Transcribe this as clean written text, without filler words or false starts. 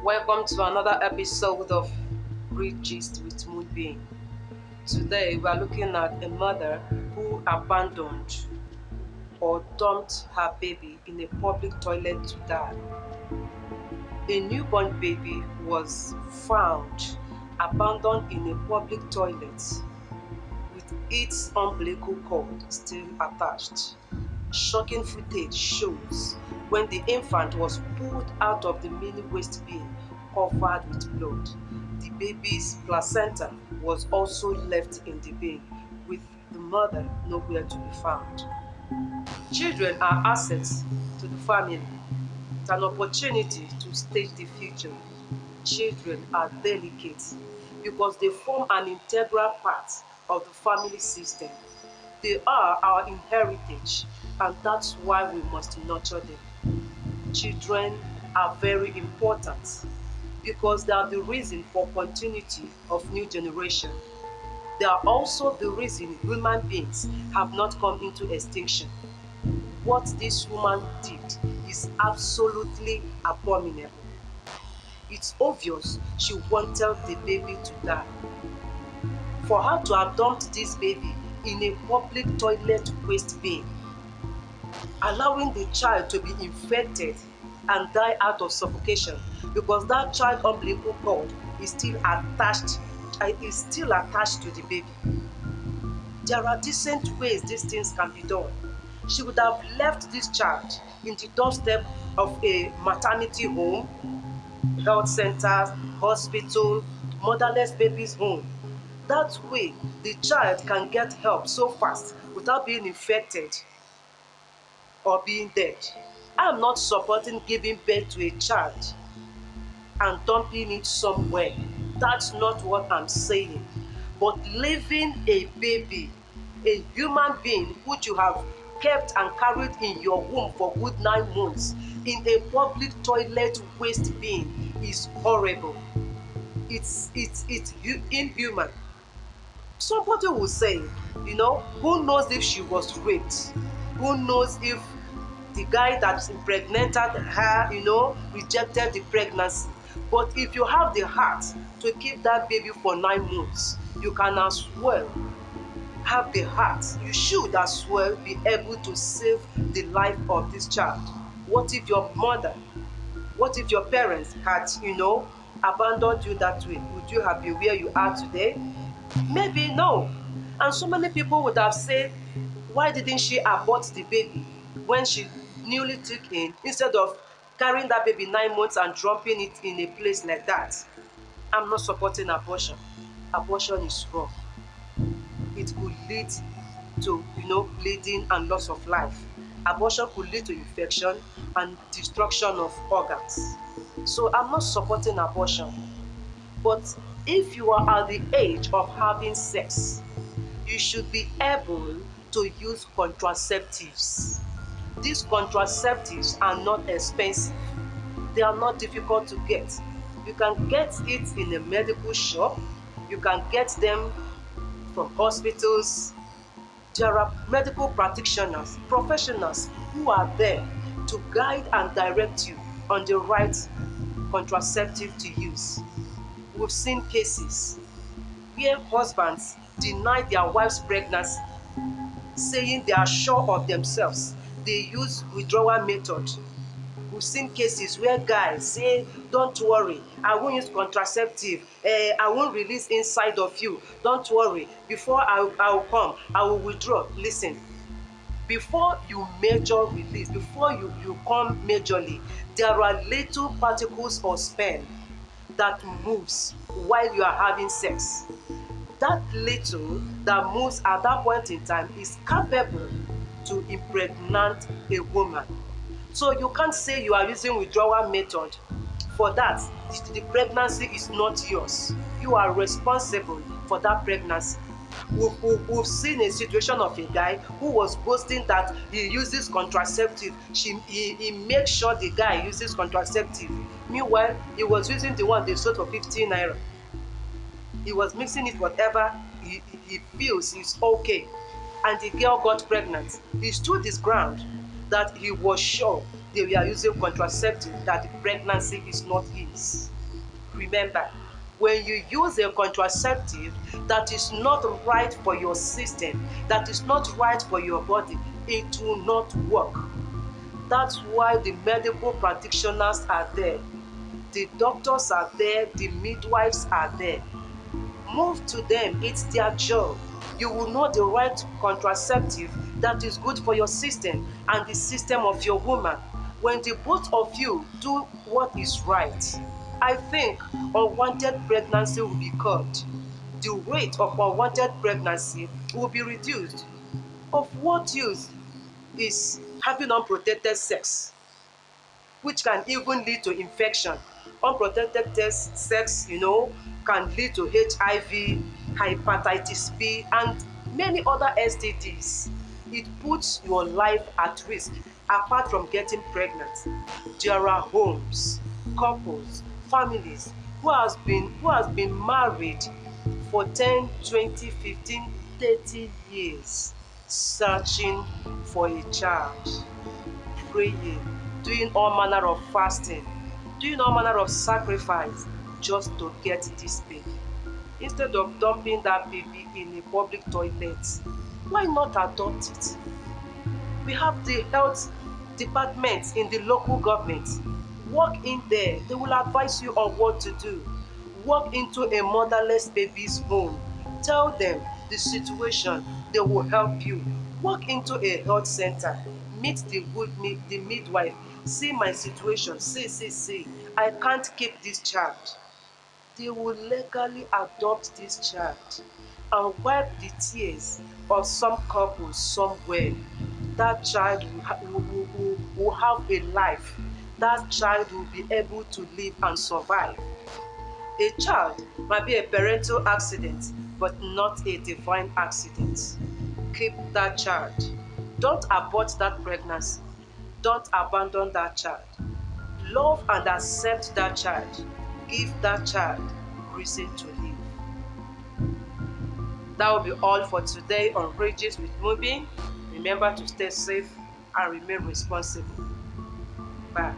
Welcome to another episode of Read Gist with Moonbeam. Today we are looking at a mother who abandoned or dumped her baby in a public toilet to die. A newborn baby was found abandoned in a public toilet with its umbilical cord still attached. Shocking footage shows when the infant was pulled out of the mini waste bin covered with blood. The baby's placenta was also left in the bin, with the mother nowhere to be found. Children are assets to the family. It's an opportunity to stage the future. Children are delicate because they form an integral part of the family system. They are our inheritance, and that's why we must nurture them. Children are very important because they are the reason for continuity of new generation. They are also the reason human beings have not come into extinction. What this woman did is absolutely abominable. It's obvious she wanted the baby to die. For her to have dumped this baby in a public toilet waste bin, allowing the child to be infected and die out of suffocation because that child umbilical cord is still attached to the baby. There are decent ways these things can be done. She would have left this child in the doorstep of a maternity home, health centers, hospital, motherless babies home. That way, the child can get help so fast without being infected or being dead. I am not supporting giving birth to a child and dumping it somewhere. That's not what I'm saying. But leaving a baby, a human being which you have kept and carried in your womb for good 9 months, in a public toilet waste bin is horrible. It's inhuman. Somebody will say, who knows if she was raped? Who knows if the guy that impregnated her, rejected the pregnancy? But if you have the heart to keep that baby for 9 months, you can as well have the heart. You should as well be able to save the life of this child. What if your mother, what if your parents had, abandoned you that way? Would you have been where you are today? Maybe no. And so many people would have said, why didn't she abort the baby when she newly took in, instead of carrying that baby 9 months and dropping it in a place like that? I'm not supporting abortion. Abortion is wrong. It could lead to, bleeding and loss of life. Abortion could lead to infection and destruction of organs. So I'm not supporting abortion. But if you are at the age of having sex, you should be able to use contraceptives. These contraceptives are not expensive. They are not difficult to get. You can get it in a medical shop. You can get them from hospitals. There are medical practitioners, professionals who are there to guide and direct you on the right contraceptive to use. We've seen cases where husbands deny their wife's pregnancy, saying they are sure of themselves. They use withdrawal method. We've seen cases where guys say, don't worry, I won't use contraceptive, I won't release inside of you, don't worry, before I will come, I will withdraw. Listen, before you major release, before you come majorly, there are little particles or sperm that moves while you are having sex. That little that moves at that point in time is capable to impregnate a woman. So you can't say you are using withdrawal method. For that, the pregnancy is not yours. You are responsible for that pregnancy. We've seen a situation of a guy who was boasting that he uses contraceptive. He makes sure the guy uses contraceptive. Meanwhile, he was using the one they sold for 15 naira. He was mixing it whatever he feels is okay. And the girl got pregnant. He stood his ground that he was sure they were using contraceptive, that the pregnancy is not his. Remember, when you use a contraceptive that is not right for your system, that is not right for your body, it will not work. That's why the medical practitioners are there, the doctors are there, the midwives are there. Move to them, it's their job. You will know the right contraceptive that is good for your system and the system of your woman. When the both of you do what is right, I think unwanted pregnancy will be cut. The rate of unwanted pregnancy will be reduced. Of what use is having unprotected sex, which can even lead to infection? Unprotected sex, can lead to HIV, hepatitis B, and many other STDs. It puts your life at risk. Apart from getting pregnant, there are homes, couples, families who has been married for 10, 20, 15, 30 years, searching for a child, praying, doing all manner of fasting, doing all manner of sacrifice just to get this baby. Instead of dumping that baby in a public toilet, why not adopt it? We have the health department in the local government. Walk in there, they will advise you on what to do. Walk into a motherless baby's home, tell them the situation, they will help you. Walk into a health center, meet the midwife, see my situation, see, I can't keep this child. They will legally adopt this child and wipe the tears of some couples somewhere. That child will have a life. That child will be able to live and survive. A child might be a parental accident, but not a divine accident. Keep that child. Don't abort that pregnancy. Don't abandon that child. Love and accept that child. Give that child reason to live. That will be all for today on Bridges with Moving. Remember to stay safe and remain responsible. Bye.